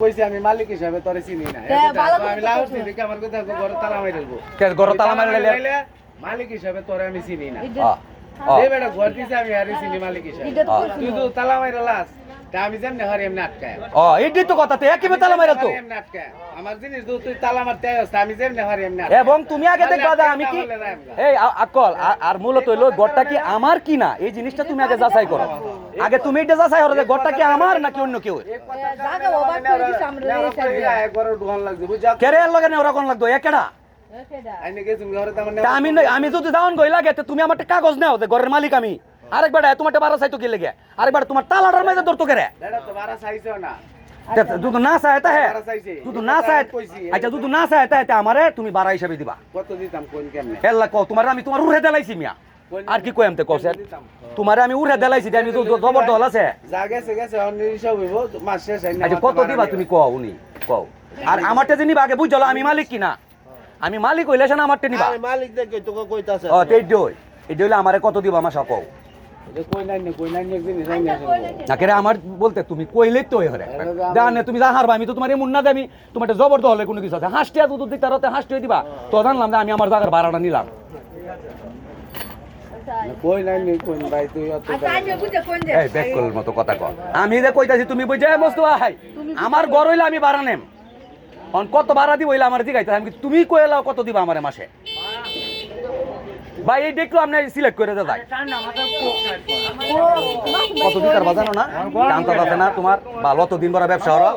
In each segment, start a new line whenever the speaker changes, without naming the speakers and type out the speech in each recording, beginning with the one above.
কইছি আমি মালিক হিসাবে তোরে চিনি না আমি লাউড দিই দেখে আমার কথা ঘরে তালা মারি দেবো
কে ঘরে তালা মারলে
মালিক হিসাবে তোরে আমি চিনি না
ও
এই বেটা ঘর দিছে আমি আরে চিনি মালিক হিসাবে তুই তো তালা মাইরা লাস তা আমি যেমনে হারি এমনি আটকায়
ও এইটাই তো কথা তো একই তালা মারা তো
এমনি আটকায় আমার জিনিস তুই তালা মারতে আইছ আমি যেমনে হারি এমনি
এবং তুমি আগে দেখবা যে আমি কি এই আকল আর মূলত হইলো ঘরটা কি আমার কি না এই জিনিসটা তুমি আগে যাচাই করো আগে তুমি এটা যাচাই করো যে ঘরটা কি আমার নাকি অন্য কেউ কেরে এর লগে ওরা কোন লাগতো একেডা আমি যদি যাওন গই লাগে তুমি আমার কাগজ নাও যে ঘরের মালিক আমি আরেকবার তোমার বারা চাইতো কি লেগে আরেকবার তোমার তালাটার মাঝে ধরতো কেরে দুধ না চাইতা হে দুধ না চাই আচ্ছা দুধ না চাইতা হে আমারে তুমি বাড়া হিসাবে দিবা
কত দিতাম কোন কেমনে
এল্লা কও তোমার আমি তোমার উড়ে দেলাইছি মিয়া আর কি কইমতে কইছে তোমারে আমি উড়ে দেলাইছি আমি তো জবরদস্ত আছে
যা গেছে গেছে অন্য হিসাব হইব মাস শেষ হয় না
আচ্ছা কত দিবা তুমি কও উনি কও আর আমারটা যে নিবা আগে বুঝলো আমি মালিক কি না আমি মালিক হইলে না আমারটা নিবা
আমি মালিক দেখে তোকে কইতাছে
ও তেই দই এই হইলে আমারে কত দিবা আমার সব কও
কই নাই একদিন যাই
না কেরে আমার বলতে তুমি কইলেই তো হরে জানে তুমি যা হারবা আমি তো তোমার এমন না যে আমি তোমার জবরদস্ত হলে কোনো কিছু আছে হাসটিয়া দুধ দিতে রাতে হাসটিয়া দিবা তো জানলাম যে আমি আমার জায়গার ভাড়াটা নিলাম
কই নাই কোন ভাই তুই অত
এই বেকল মতো কথা কও আমি যে কইতাছি তুমি বুঝাই মস্ত ভাই আমার ঘর হইলে আমি ভাড়া নেম অন কত ভাড়া দিব হইলে আমার জিগাইতা আমি তুমি কইলাও কত দিবা আমারে মাসে ভাই এই দেখলো আপনি সিলেক্ট করে দে ভাই কত দিতার বাজানো না জানতে পারছে না তোমার ভালো তো দিন ভরা ব্যবসা হলো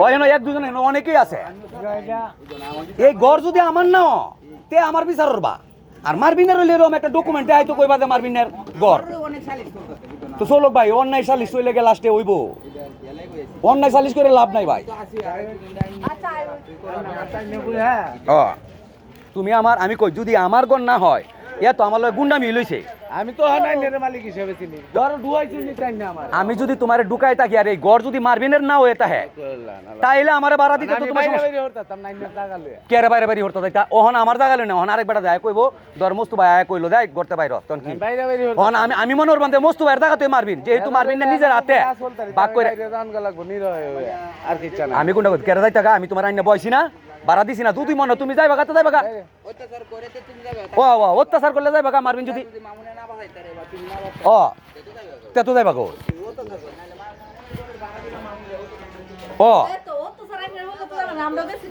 ওই না এক দুজন অনেকেই আছে এই ঘর যদি আমার না তে আমার বিচার করবা আর মারবিনের হইলে এরকম একটা ডকুমেন্টে আইতো কইবা যে মারবিনের ঘর তো চলক ভাই অন্যায় সালিশ চলে গেলে লাস্টে হইব অন্যায় সালিশ করে লাভ নাই ভাই তুমি আমার আমি কই যদি আমার ঘর না হয় ইয়া তো আমার লগে গুন্ডামি লইছে
আমি তো হানাইনের মালিক হিসেবে চিনি ধর ডুয়াইছি নি তাই না আমার
আমি যদি তোমারে ঢুকাই থাকি আর এই ঘর যদি মারবিনের না হয়ে তাহে তাইলে আমারে বাড়া দিতে তো তোমার
বাইরে বাইরে হতাম নাইনের জায়গা লইয়া
কেরে বাইরে বাইরে হতো তাই ওহন আমার জায়গা লই না ওহন আরেক বেটা যায় কইবো ধর মস্তু ভাই আয় কইলো দেখ করতে বাইরে তখন কি
বাইরে বাইরে
ওহন আমি মনে করবান যে মস্তু ভাইয়ের জায়গা তুই মারবিন যেহেতু মারবিন না নিজের হাতে বাক কইরা
রানগা লাগবো নিরয় আর কি চানা
আমি কোনটা কেরে যাই টাকা আমি তোমার আইনা বয়সি না বাড়া দিছি না তুই মনে তুমি যাইবা কাতে যাইবা
অত্যাচার করে তে তুমি যাবে
ও অত্যাচার করলে যাইবা কা মারবিন যদি
মামুনে না বাজাইতা রে বা তুমি না
ও তে তো যাইবা গো ও
তো অত্যাচার আইনের মতো তো আমরা গেছি